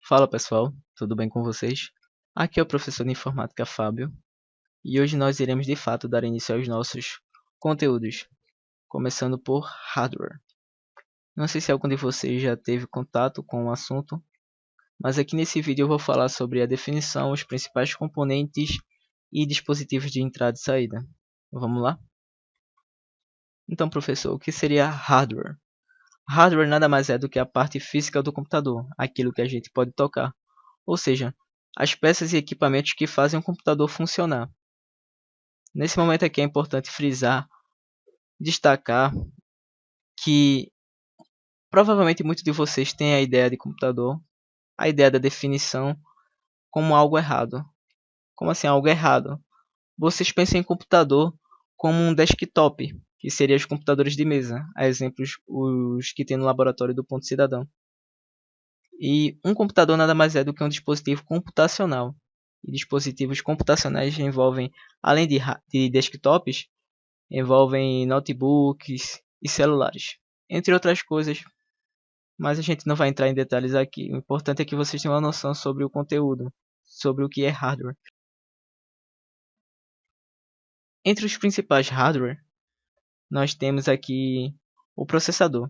Fala pessoal, tudo bem com vocês? Aqui é o professor de informática Fábio e hoje nós iremos de fato dar início aos nossos conteúdos, começando por hardware. Não sei se algum de vocês já teve contato com o assunto, mas aqui nesse vídeo eu vou falar sobre a definição, os principais componentes e dispositivos de entrada e saída. Vamos lá? Então professor, o que seria hardware? Hardware nada mais é do que a parte física do computador, aquilo que a gente pode tocar. Ou seja, as peças e equipamentos que fazem o computador funcionar. Nesse momento aqui é importante frisar, destacar que provavelmente muitos de vocês têm a ideia de computador, a ideia da definição como algo errado. Como assim algo errado? Vocês pensam em computador como um desktop, que seria os computadores de mesa, a exemplos os que tem no laboratório do Ponto Cidadão. E um computador nada mais é do que um dispositivo computacional. E dispositivos computacionais envolvem, além de desktops, envolvem notebooks e celulares, entre outras coisas, mas a gente não vai entrar em detalhes aqui. O importante é que vocês tenham uma noção sobre o conteúdo, sobre o que é hardware. Entre os principais hardware, nós temos aqui o processador.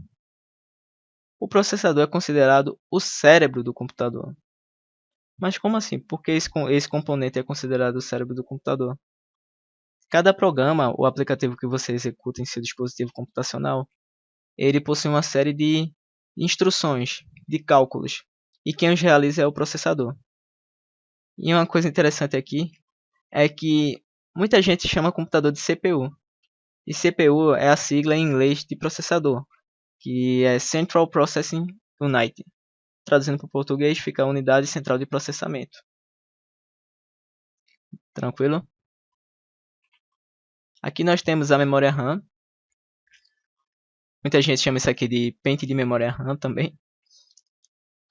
O processador é considerado o cérebro do computador. Mas como assim? Por que esse componente é considerado o cérebro do computador? Cada programa ou aplicativo que você executa em seu dispositivo computacional, ele possui uma série de instruções, de cálculos, e quem os realiza é o processador. E uma coisa interessante aqui é que muita gente chama computador de CPU, e CPU é a sigla em inglês de processador, que é Central Processing Unit. Traduzindo para o português, fica a unidade central de processamento. Tranquilo? Aqui nós temos a memória RAM. Muita gente chama isso aqui de pente de memória RAM também.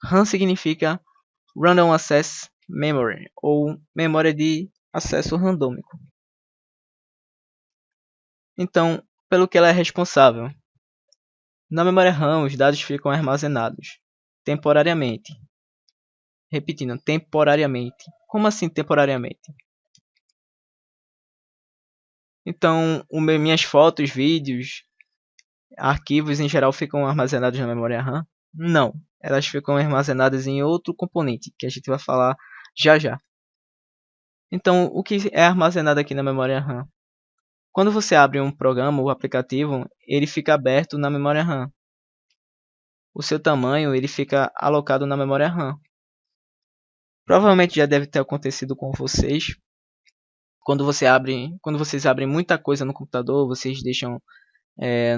RAM significa Random Access Memory, ou memória de acesso randômico. Então, pelo que ela é responsável? Na memória RAM, os dados ficam armazenados temporariamente. Repetindo, temporariamente. Como assim temporariamente? Então, minhas fotos, vídeos, arquivos em geral ficam armazenados na memória RAM? Não, elas ficam armazenadas em outro componente, que a gente vai falar já já. Então, o que é armazenado aqui na memória RAM? Quando você abre um programa ou aplicativo, ele fica aberto na memória RAM. O seu tamanho ele fica alocado na memória RAM. Provavelmente já deve ter acontecido com vocês. Quando vocês abrem muita coisa no computador, vocês deixam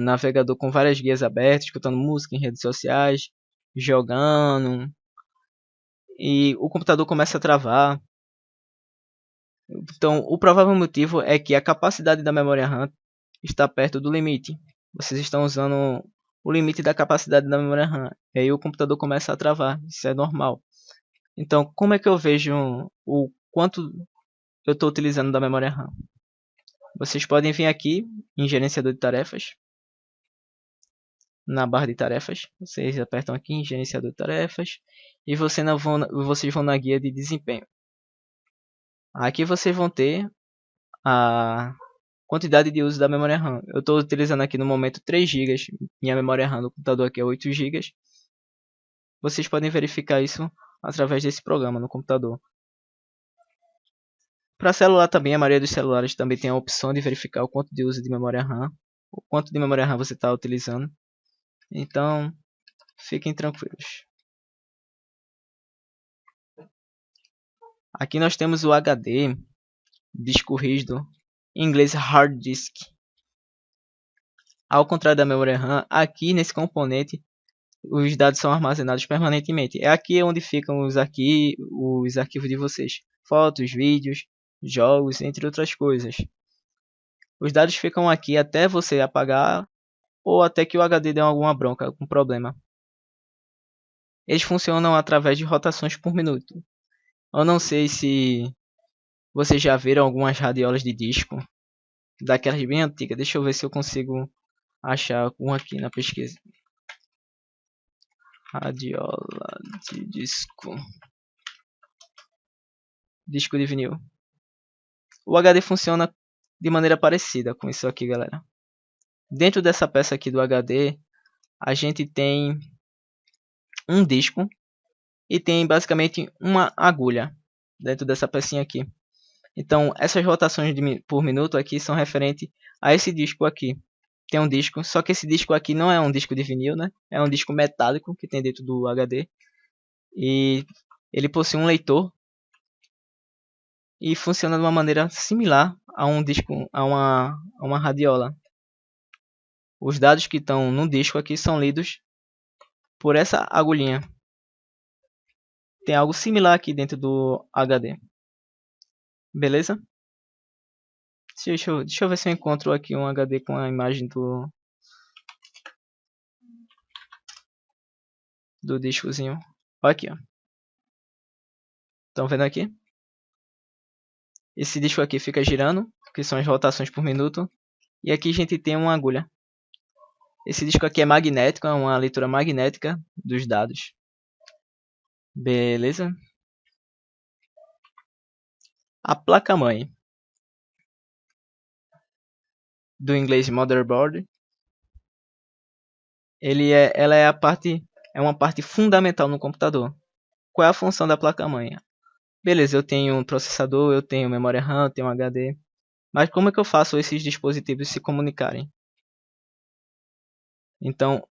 navegador com várias guias abertas, escutando música em redes sociais, jogando, e o computador começa a travar. Então, o provável motivo é que a capacidade da memória RAM está perto do limite. Vocês estão usando o limite da capacidade da memória RAM. E aí o computador começa a travar. Isso é normal. Então, como é que eu vejo o quanto eu estou utilizando da memória RAM? Vocês podem vir aqui em gerenciador de tarefas. Na barra de tarefas. Vocês apertam aqui em gerenciador de tarefas. E vocês vão na guia de desempenho. Aqui vocês vão ter a quantidade de uso da memória RAM. Eu estou utilizando aqui no momento 3 GB. Minha memória RAM do computador aqui é 8 GB. Vocês podem verificar isso através desse programa no computador. Para celular também, a maioria dos celulares também tem a opção de verificar o quanto de uso de memória RAM, o quanto de memória RAM você está utilizando. Então, fiquem tranquilos. Aqui nós temos o HD, disco rígido, em inglês hard disk. Ao contrário da memória RAM, aqui nesse componente os dados são armazenados permanentemente. É aqui onde ficam os arquivos de vocês. Fotos, vídeos, jogos, entre outras coisas. Os dados ficam aqui até você apagar ou até que o HD dê alguma bronca, algum problema. Eles funcionam através de rotações por minuto. Eu não sei se vocês já viram algumas radiolas de disco, daquelas bem antigas. Deixa eu ver se eu consigo achar um aqui na pesquisa. Radiola de disco. disco de vinil. O HD funciona de maneira parecida com isso aqui, galera. Dentro dessa peça aqui do HD, a gente tem um disco e tem basicamente uma agulha dentro dessa pecinha aqui. Então, essas rotações por minuto aqui são referentes a esse disco aqui. Tem um disco, só que esse disco aqui não é um disco de vinil, né? É um disco metálico que tem dentro do HD. E ele possui um leitor e funciona de uma maneira similar a um disco, a uma radiola. Os dados que estão no disco aqui são lidos por essa agulhinha. Tem algo similar aqui dentro do HD. Beleza? Deixa eu ver se eu encontro aqui um HD com a imagem do discozinho. Olha aqui, ó. Estão vendo aqui? Esse disco aqui fica girando, que são as rotações por minuto. E aqui a gente tem uma agulha. Esse disco aqui é magnético, é uma leitura magnética dos dados. Beleza? A placa-mãe, do inglês motherboard, ela é uma parte fundamental no computador. Qual é a função da placa-mãe? Beleza, eu tenho um processador, eu tenho memória RAM, eu tenho um HD. Mas como é que eu faço esses dispositivos se comunicarem? Então,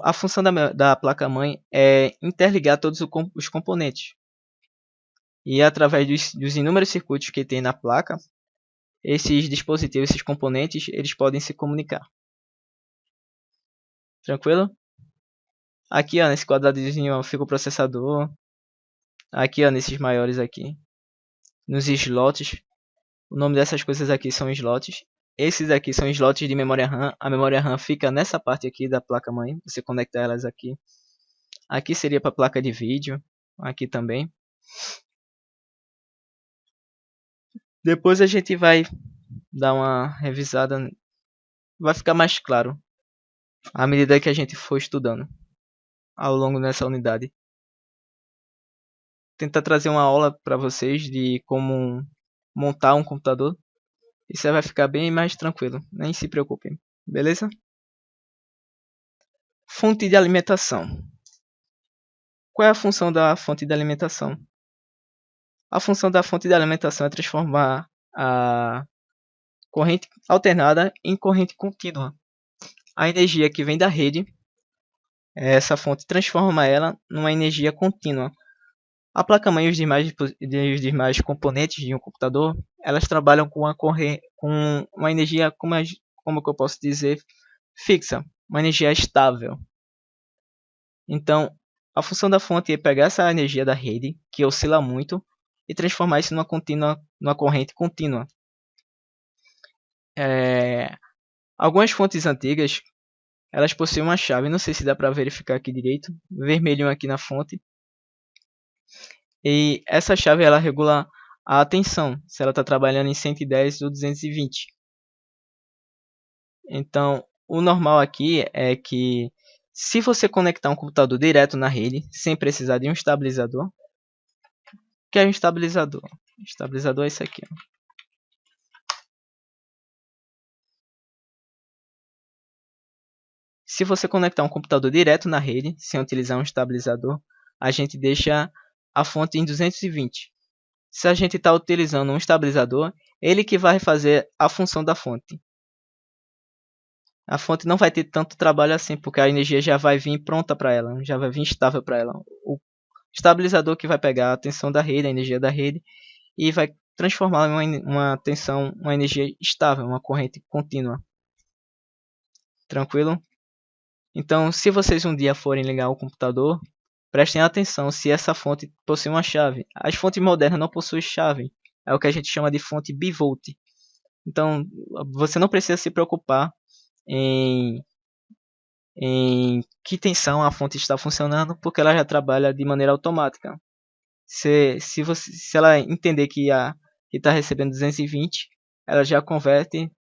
a função da placa-mãe é interligar todos os componentes. E através dos inúmeros circuitos que tem na placa, esses dispositivos, esses componentes, eles podem se comunicar. Tranquilo? Aqui, ó, nesse quadradinho fica o processador. Aqui, ó, nesses maiores aqui, nos slots. O nome dessas coisas aqui são slots. Esses aqui são slots de memória RAM. A memória RAM fica nessa parte aqui da placa-mãe. Você conecta elas aqui. Aqui seria para a placa de vídeo. Aqui também. Depois a gente vai dar uma revisada. Vai ficar mais claro à medida que a gente for estudando ao longo dessa unidade. Tentar trazer uma aula para vocês de como montar um computador. E você vai ficar bem mais tranquilo. Nem se preocupem. Beleza? Fonte de alimentação. Qual é a função da fonte de alimentação? A função da fonte de alimentação é transformar a corrente alternada em corrente contínua. A energia que vem da rede, essa fonte transforma ela numa energia contínua. A placa-mãe e os demais componentes de um computador, elas trabalham com uma energia, como que eu posso dizer, fixa, uma energia estável. Então, a função da fonte é pegar essa energia da rede, que oscila muito, e transformar isso numa corrente contínua. Algumas fontes antigas, elas possuem uma chave, não sei se dá para verificar aqui direito, vermelhinho aqui na fonte. E essa chave ela regula a tensão, se ela está trabalhando em 110 ou 220. Então, o normal aqui é que se você conectar um computador direto na rede, sem precisar de um estabilizador, que é um estabilizador? O estabilizador é esse aqui, ó. Se você conectar um computador direto na rede, sem utilizar um estabilizador, a gente deixa a fonte em 220. Se a gente está utilizando um estabilizador, ele que vai fazer a função da fonte. A fonte não vai ter tanto trabalho assim, porque a energia já vai vir pronta para ela, já vai vir estável para ela. O estabilizador que vai pegar a tensão da rede, a energia da rede, e vai transformá-la em uma energia estável, uma corrente contínua. Tranquilo? Então, se vocês um dia forem ligar o computador, prestem atenção se essa fonte possui uma chave. As fontes modernas não possuem chave. É o que a gente chama de fonte bivolt. Então, você não precisa se preocupar em que tensão a fonte está funcionando, porque ela já trabalha de maneira automática. Se ela entender que está recebendo 220, ela já converte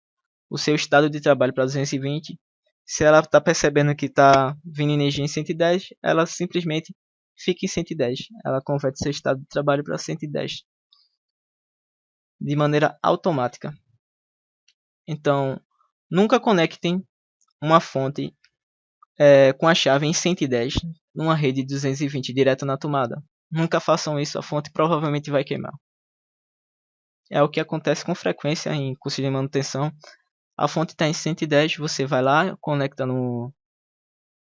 o seu estado de trabalho para 220. Se ela está percebendo que está vindo energia em 110, ela simplesmente fica em 110. Ela converte seu estado de trabalho para 110. de maneira automática. Então, nunca conectem uma fonte com a chave em 110 numa rede 220 direto na tomada. Nunca façam isso, a fonte provavelmente vai queimar. É o que acontece com frequência em cursos de manutenção. A fonte está em 110, você vai lá, conecta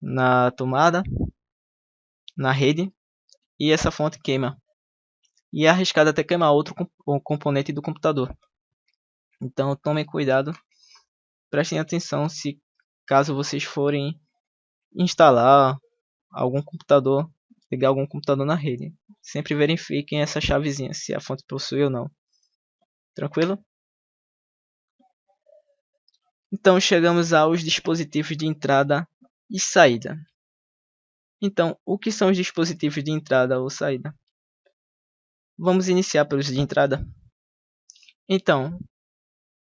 na tomada, na rede, e essa fonte queima. E é arriscado até queimar outro componente do computador. Então tomem cuidado, prestem atenção se caso vocês forem instalar algum computador, ligar algum computador na rede. Sempre verifiquem essa chavezinha, se a fonte possui ou não. Tranquilo? Então chegamos aos dispositivos de entrada e saída. Então, o que são os dispositivos de entrada ou saída? Vamos iniciar pelos de entrada. Então,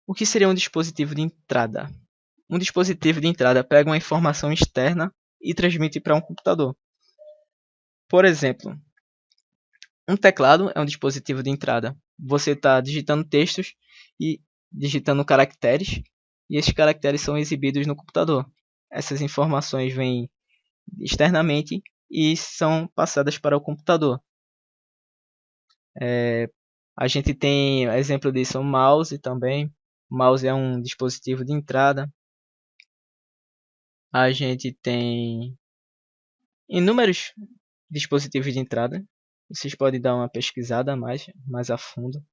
o que seria um dispositivo de entrada? Um dispositivo de entrada pega uma informação externa e transmite para um computador. Por exemplo, um teclado é um dispositivo de entrada. Você está digitando textos e digitando caracteres, e esses caracteres são exibidos no computador. Essas informações vêm externamente e são passadas para o computador. A gente tem exemplo disso, o mouse também. O mouse é um dispositivo de entrada. A gente tem inúmeros dispositivos de entrada. Vocês podem dar uma pesquisada mais a fundo.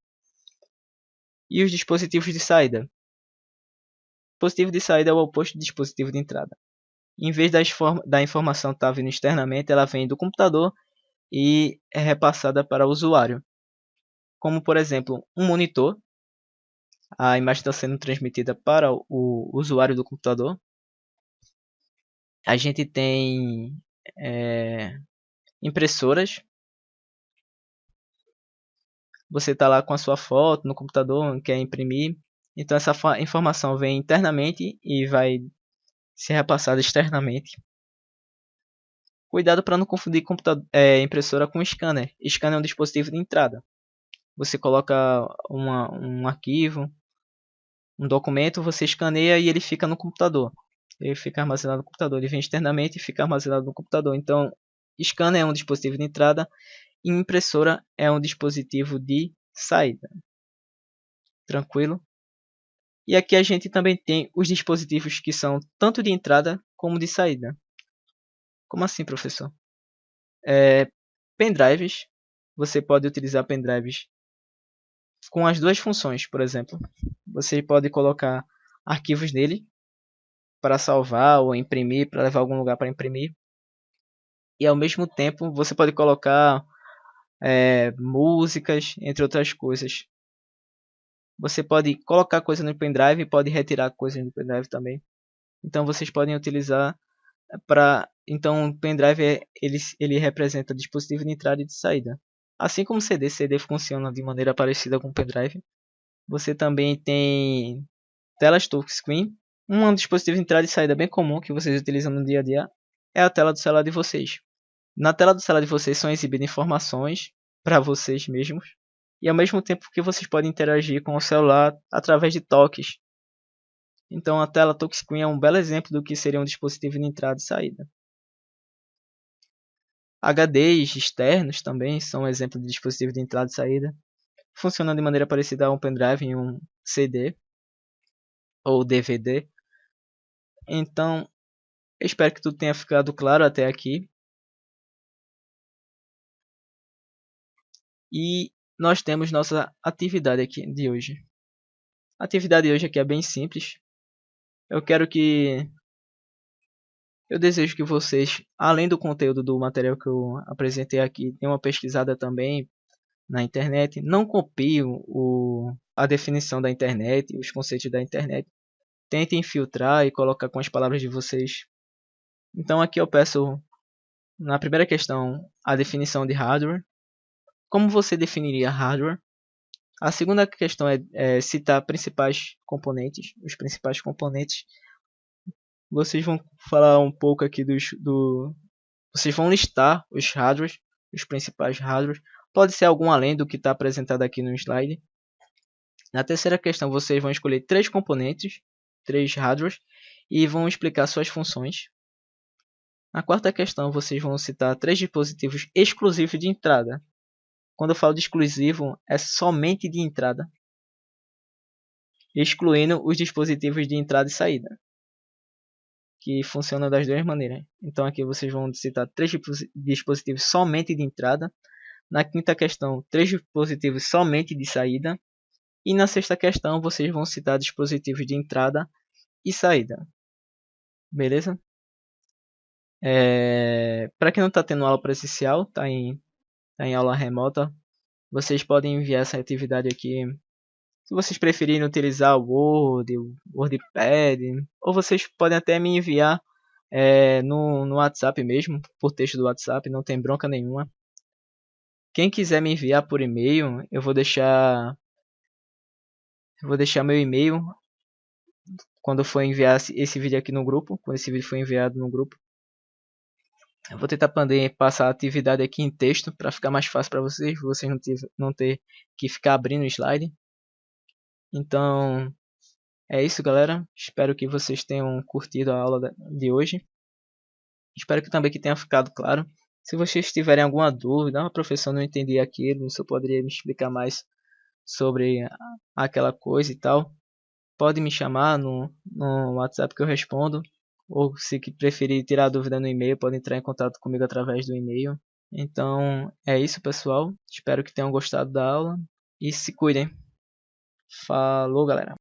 E os dispositivos de saída. O dispositivo de saída é o oposto do dispositivo de entrada. Em vez da informação estar vindo externamente, ela vem do computador e é repassada para o usuário. Como, por exemplo, um monitor. A imagem está sendo transmitida para o usuário do computador. A gente tem impressoras. Você está lá com a sua foto no computador, quer imprimir. Então essa informação vem internamente e vai ser repassada externamente. Cuidado para não confundir impressora com scanner. Scanner é um dispositivo de entrada. Você coloca um arquivo, um documento, você escaneia e ele fica no computador. Ele fica armazenado no computador. Ele vem externamente e fica armazenado no computador. Então, scanner é um dispositivo de entrada e impressora é um dispositivo de saída. Tranquilo? E aqui a gente também tem os dispositivos que são tanto de entrada como de saída. Como assim, professor? Pendrives. Você pode utilizar pendrives com as duas funções, por exemplo. Você pode colocar arquivos nele para salvar ou imprimir, para levar a algum lugar para imprimir. E ao mesmo tempo você pode colocar músicas, entre outras coisas. Você pode colocar coisa no pendrive e pode retirar coisas no pendrive também. Então vocês podem utilizar para... Então o pendrive ele representa dispositivo de entrada e de saída. Assim como CD funciona de maneira parecida com o pendrive. Você também tem telas touchscreen. Um dispositivo de entrada e saída bem comum que vocês utilizam no dia a dia é a tela do celular de vocês. Na tela do celular de vocês são exibidas informações para vocês mesmos e ao mesmo tempo que vocês podem interagir com o celular através de toques. Então a tela touchscreen é um belo exemplo do que seria um dispositivo de entrada e saída. HDs externos também são um exemplo de dispositivo de entrada e saída. Funcionam de maneira parecida a um pendrive em um CD ou DVD. Então, espero que tudo tenha ficado claro até aqui. E nós temos nossa atividade aqui de hoje. A atividade de hoje aqui é bem simples. Eu desejo que vocês, além do conteúdo do material que eu apresentei aqui, tenham uma pesquisada também na internet. Não copiem a definição da internet, os conceitos da internet. Tentem filtrar e colocar com as palavras de vocês. Então aqui eu peço, na primeira questão, a definição de hardware. Como você definiria hardware? A segunda questão é citar os principais componentes. Vocês vão falar um pouco aqui vocês vão listar os hardwares, os principais hardwares. Pode ser algum além do que está apresentado aqui no slide. Na terceira questão, vocês vão escolher 3 componentes, 3 hardwares, e vão explicar suas funções. Na quarta questão, vocês vão citar 3 dispositivos exclusivos de entrada. Quando eu falo de exclusivo, é somente de entrada, excluindo os dispositivos de entrada e saída, que funcionam das duas maneiras. Então aqui vocês vão citar 3 dispositivos somente de entrada. Na quinta questão, 3 dispositivos somente de saída. E na sexta questão, vocês vão citar dispositivos de entrada e saída. Beleza? Para quem não está tendo aula presencial, está em aula remota, vocês podem enviar essa atividade aqui. Se vocês preferirem utilizar o Word, o WordPad, ou vocês podem até me enviar no WhatsApp mesmo, por texto do WhatsApp, não tem bronca nenhuma. Quem quiser me enviar por e-mail, eu vou deixar meu e-mail quando for enviar esse vídeo aqui no grupo, quando esse vídeo for enviado no grupo. Eu vou tentar passar a atividade aqui em texto para ficar mais fácil para vocês não ter que ficar abrindo o slide. Então, é isso, galera. Espero que vocês tenham curtido a aula de hoje. Espero que também tenha ficado claro. Se vocês tiverem alguma dúvida, professor, não entendi aquilo, você poderia me explicar mais sobre aquela coisa e tal, pode me chamar no WhatsApp que eu respondo. Ou se preferir tirar dúvida no e-mail, pode entrar em contato comigo através do e-mail. Então é isso, pessoal. Espero que tenham gostado da aula e se cuidem. Falou, galera.